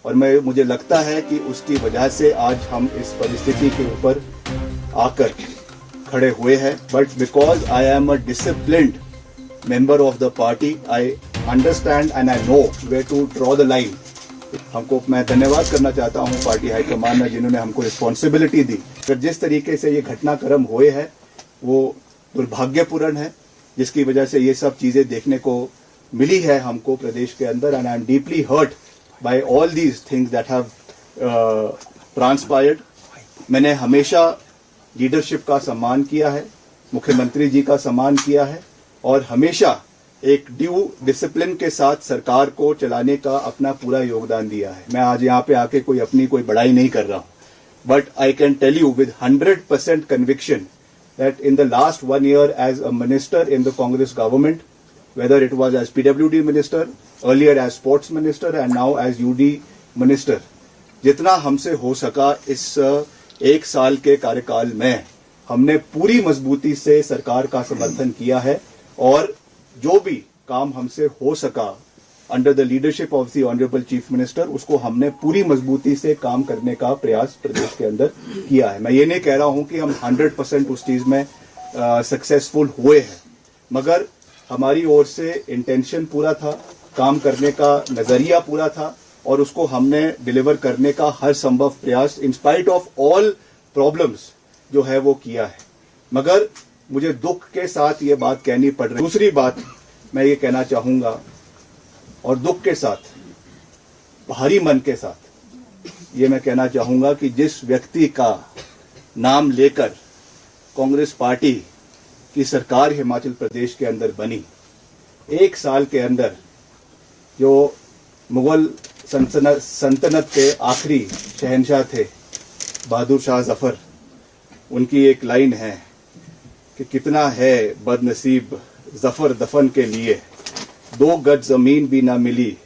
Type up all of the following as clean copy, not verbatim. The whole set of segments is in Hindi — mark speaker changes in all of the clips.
Speaker 1: और मुझे लगता है कि उसकी वजह से आज हम इस परिस्थिति के ऊपर आकर खड़े हुए हैं. But because I am a disciplined member of the party, I understand and I know where to draw the line. हमको मैं धन्यवाद करना चाहता हूं पार्टी हाईकमान ने, जिन्होंने हमको रिस्पॉन्सिबिलिटी दी. फिर जिस तरीके से ये घटनाक्रम हुए हैं वो दुर्भाग्यपूर्ण है, जिसकी वजह से ये सब चीजें देखने को मिली है हमको प्रदेश के अंदर. And I am deeply hurt by all these things that have transpired. मैंने हमेशा लीडरशिप का सम्मान किया है, मुख्यमंत्री जी का सम्मान किया है और हमेशा एक ड्यू डिसिप्लिन के साथ सरकार को चलाने का अपना पूरा योगदान दिया है. मैं आज यहाँ पे आके कोई बड़ाई नहीं कर रहा हूँ, but I can tell you with 100% conviction that in the last 1 year as a minister in the Congress government, whether it was as PWD minister, earlier as sports minister and now as UD minister, जितना हमसे हो सका इस 1 साल के कार्यकाल में हमने पूरी मजबूती से सरकार का समर्थन किया है और जो भी काम हमसे हो सका under the leadership of the honourable chief minister, उसको हमने पूरी मजबूती से काम करने का प्रयास प्रदेश के अंदर किया है. मैं ये नहीं कह रहा हूं कि हम 100% उस चीज में सक्सेसफुल हुए हैं, मगर हमारी ओर से इंटेंशन पूरा था, काम करने का नजरिया पूरा था और उसको हमने डिलीवर करने का हर संभव प्रयास in spite of all problems जो है वो किया है. मगर मुझे दुख के साथ ये बात कहनी पड़ रही. दूसरी बात मैं ये कहना चाहूंगा और दुख के साथ, भारी मन के साथ ये मैं कहना चाहूंगा कि जिस व्यक्ति का नाम लेकर कांग्रेस पार्टी की सरकार हिमाचल प्रदेश के अंदर बनी, 1 साल के अंदर जो मुगल सल्तनत के आखिरी शहंशाह थे बहादुर शाह जफर, उनकी एक लाइन है कि कितना है बदनसीब जफर दफन के लिए, 2 गज जमीन भी ना मिली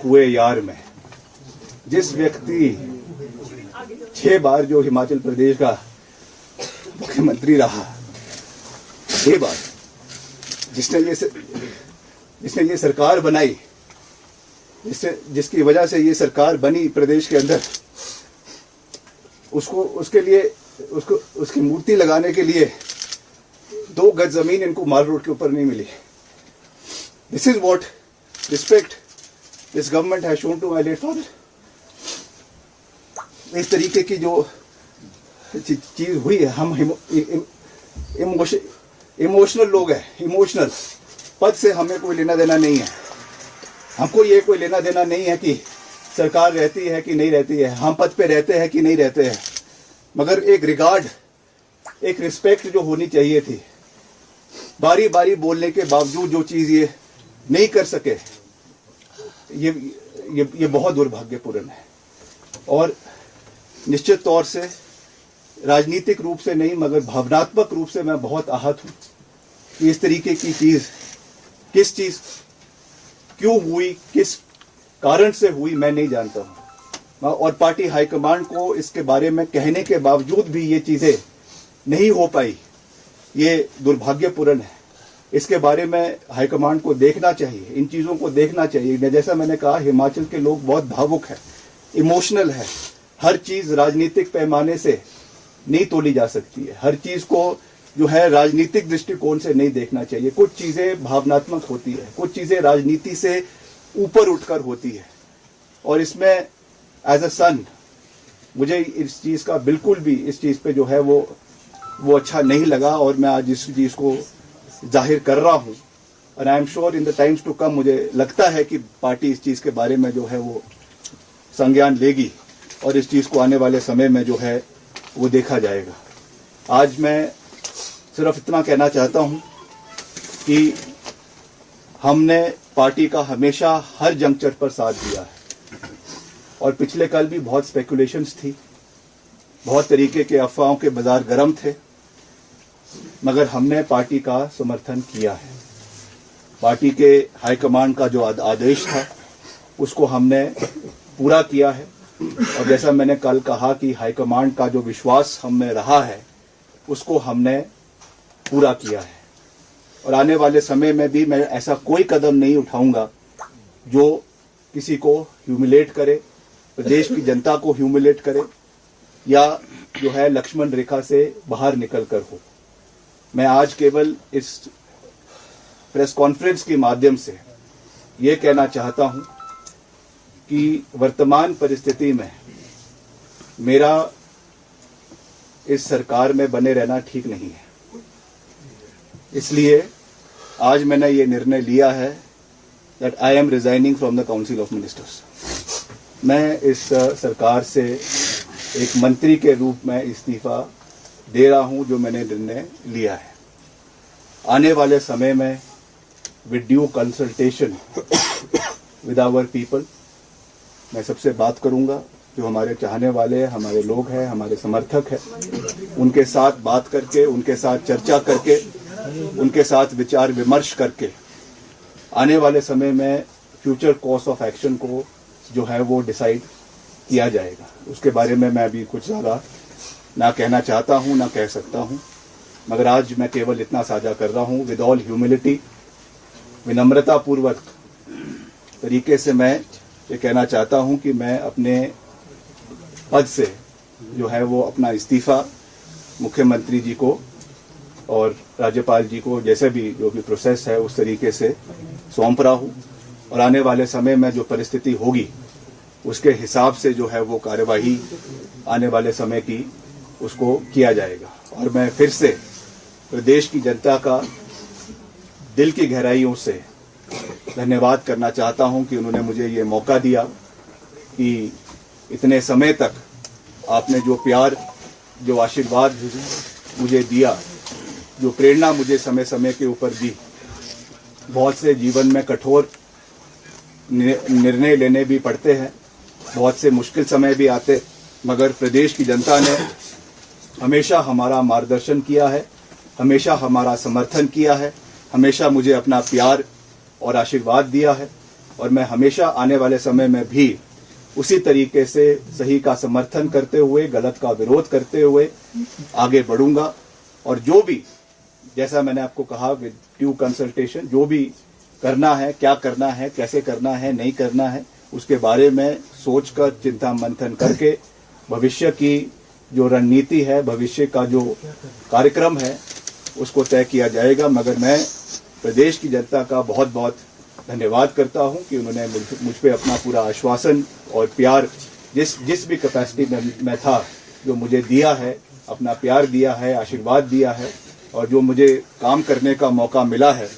Speaker 1: कुएं यार में. जिस व्यक्ति 6 बार जो हिमाचल प्रदेश का मुख्यमंत्री रहा, 6 बार, जिसने ये सरकार बनाई, जिसकी वजह से ये सरकार बनी प्रदेश के अंदर, उसकी मूर्ति लगाने के लिए 2 गज जमीन इनको माल रोड के ऊपर नहीं मिली. This is what respect this government has shown to my late father. इस तरीके की जो चीज हुई है, हम इमोशनल लोग हैं. इमोशनल पद से हमें कोई लेना देना नहीं है. हमको ये कोई लेना देना नहीं है कि सरकार रहती है कि नहीं रहती है, हम पद पे रहते हैं कि नहीं रहते हैं, मगर एक रिगार्ड, एक रिस्पेक्ट जो होनी चाहिए थी. बारी बारी बोलने के बावजूद जो चीज ये नहीं कर सके, ये बहुत दुर्भाग्यपूर्ण है. और निश्चित तौर से राजनीतिक रूप से नहीं मगर भावनात्मक रूप से मैं बहुत आहत हूं कि इस तरीके की चीज, किस चीज क्यों हुई, किस कारण से हुई, मैं नहीं जानता हूं. और पार्टी हाईकमांड को इसके बारे में कहने के बावजूद भी ये चीजें नहीं हो पाई, ये दुर्भाग्यपूर्ण है. इसके बारे में हाईकमांड को देखना चाहिए, इन चीजों को देखना चाहिए. जैसा मैंने कहा, हिमाचल के लोग बहुत भावुक है, इमोशनल है. हर चीज राजनीतिक पैमाने से नहीं तोली जा सकती है. हर चीज को जो है राजनीतिक दृष्टिकोण से नहीं देखना चाहिए. कुछ चीजें भावनात्मक होती है, कुछ चीजें राजनीति से ऊपर उठकर होती है. और इसमें एज अ सन मुझे इस चीज का बिल्कुल भी, इस चीज पे जो है वो अच्छा नहीं लगा और मैं आज इस चीज को जाहिर कर रहा हूं. और I am sure in the times to come मुझे लगता है कि पार्टी इस चीज के बारे में जो है वो संज्ञान लेगी और इस चीज को आने वाले समय में जो है वो देखा जाएगा. आज मैं सिर्फ इतना कहना चाहता हूं कि हमने पार्टी का हमेशा हर जंक्चर पर साथ दिया है और पिछले कल भी बहुत स्पेकुलेशंस थी, बहुत तरीके के अफवाहों के बाजार गर्म थे, मगर हमने पार्टी का समर्थन किया है. पार्टी के हाईकमांड का जो आदेश था उसको हमने पूरा किया है. और जैसा मैंने कल कहा कि हाईकमांड का जो विश्वास हम में रहा है उसको हमने पूरा किया है. और आने वाले समय में भी मैं ऐसा कोई कदम नहीं उठाऊंगा जो किसी को ह्यूमिलेट करे, प्रदेश की जनता को ह्यूमिलेट करे या जो है लक्ष्मण रेखा से बाहर निकल कर हो। मैं आज केवल इस प्रेस कॉन्फ्रेंस के माध्यम से ये कहना चाहता हूं कि वर्तमान परिस्थिति में मेरा इस सरकार में बने रहना ठीक नहीं है। इसलिए आज मैंने ये निर्णय लिया है that I am resigning from the council of ministers. मैं इस सरकार से एक मंत्री के रूप में इस्तीफा दे रहा हूं, जो मैंने निर्णय लिया है। आने वाले समय में with due consultation with our people, मैं सबसे बात करूंगा, जो हमारे चाहने वाले हैं, हमारे लोग हैं, हमारे समर्थक हैं, उनके साथ बात करके, उनके साथ चर्चा करके, उनके साथ विचार विमर्श करके आने वाले समय में फ्यूचर कोर्स ऑफ एक्शन को जो है वो डिसाइड किया जाएगा। उसके बारे में मैं अभी कुछ ज़्यादा ना कहना चाहता हूं, ना कह सकता हूं, मगर आज मैं केवल इतना साझा कर रहा हूं। विद ऑल ह्यूमिलिटी, विनम्रता पूर्वक तरीके से मैं ये कहना चाहता हूं कि मैं अपने पद से जो है वो अपना इस्तीफा मुख्यमंत्री जी को और राज्यपाल जी को, जैसे भी जो भी प्रोसेस है उस तरीके से सौंप रहा हूं, और आने वाले समय में जो परिस्थिति होगी उसके हिसाब से जो है वो कार्यवाही आने वाले समय की उसको किया जाएगा। और मैं फिर से प्रदेश की जनता का दिल की गहराइयों से धन्यवाद करना चाहता हूं कि उन्होंने मुझे ये मौका दिया कि इतने समय तक आपने जो प्यार, जो आशीर्वाद मुझे दिया, जो प्रेरणा मुझे समय समय के ऊपर दी। बहुत से जीवन में कठोर निर्णय लेने भी पड़ते हैं, बहुत से मुश्किल समय भी आते, मगर प्रदेश की जनता ने हमेशा हमारा मार्गदर्शन किया है, हमेशा हमारा समर्थन किया है, हमेशा मुझे अपना प्यार और आशीर्वाद दिया है, और मैं हमेशा आने वाले समय में भी उसी तरीके से सही का समर्थन करते हुए, गलत का विरोध करते हुए आगे बढ़ूंगा। और जो भी, जैसा मैंने आपको कहा, विद ड्यू कंसल्टेशन, जो भी करना है, क्या करना है, कैसे करना है, नहीं करना है, उसके बारे में सोचकर, चिंता मंथन करके भविष्य की जो रणनीति है, भविष्य का जो कार्यक्रम है, उसको तय किया जाएगा। मगर मैं प्रदेश की जनता का बहुत बहुत धन्यवाद करता हूं कि उन्होंने मुझ पे अपना पूरा आश्वासन और प्यार, जिस भी कैपेसिटी में मैं था, जो मुझे दिया है, अपना प्यार दिया है, आशीर्वाद दिया है, और जो मुझे काम करने का मौका मिला है,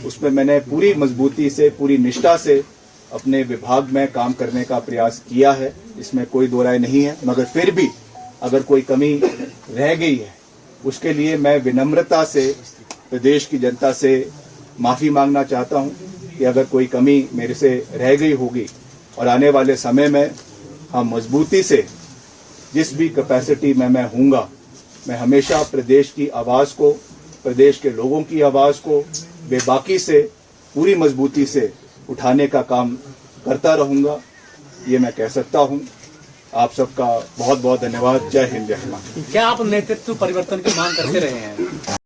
Speaker 1: उसमें मैंने पूरी मजबूती से, पूरी निष्ठा से अपने विभाग में काम करने का प्रयास किया है। इसमें कोई दो राय नहीं है। मगर फिर भी अगर कोई कमी रह गई है, उसके लिए मैं विनम्रता से प्रदेश की जनता से माफ़ी मांगना चाहता हूं कि अगर कोई कमी मेरे से रह गई होगी, और आने वाले समय में हम मजबूती से, जिस भी कैपेसिटी में मैं हूँगा, मैं हमेशा प्रदेश की आवाज़ को, प्रदेश के लोगों की आवाज़ को बेबाकी से, पूरी मजबूती से उठाने का काम करता रहूँगा। ये मैं कह सकता हूँ। आप सबका बहुत बहुत धन्यवाद। जय हिंद, जय हिंद।
Speaker 2: क्या आप नेतृत्व परिवर्तन की मांग करते रहे हैं?